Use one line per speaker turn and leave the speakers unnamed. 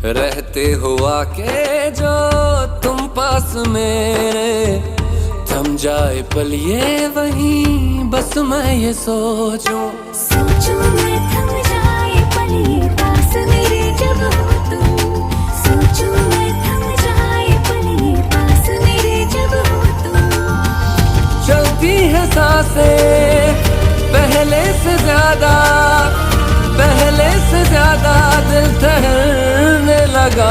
रहते हुआ के जो तुम पास मेरे, थम जाए पल ये वहीं बस मैं ये सोचूं
मैं थम जाए पल ये पास मेरे जब हो तुम। सोचूं मैं थम जाए पल ये पास मेरे जब हो तुम।
चलती है सांसें पहले से ज्यादा, पहले से ज्यादा दिल ठहरने लगा।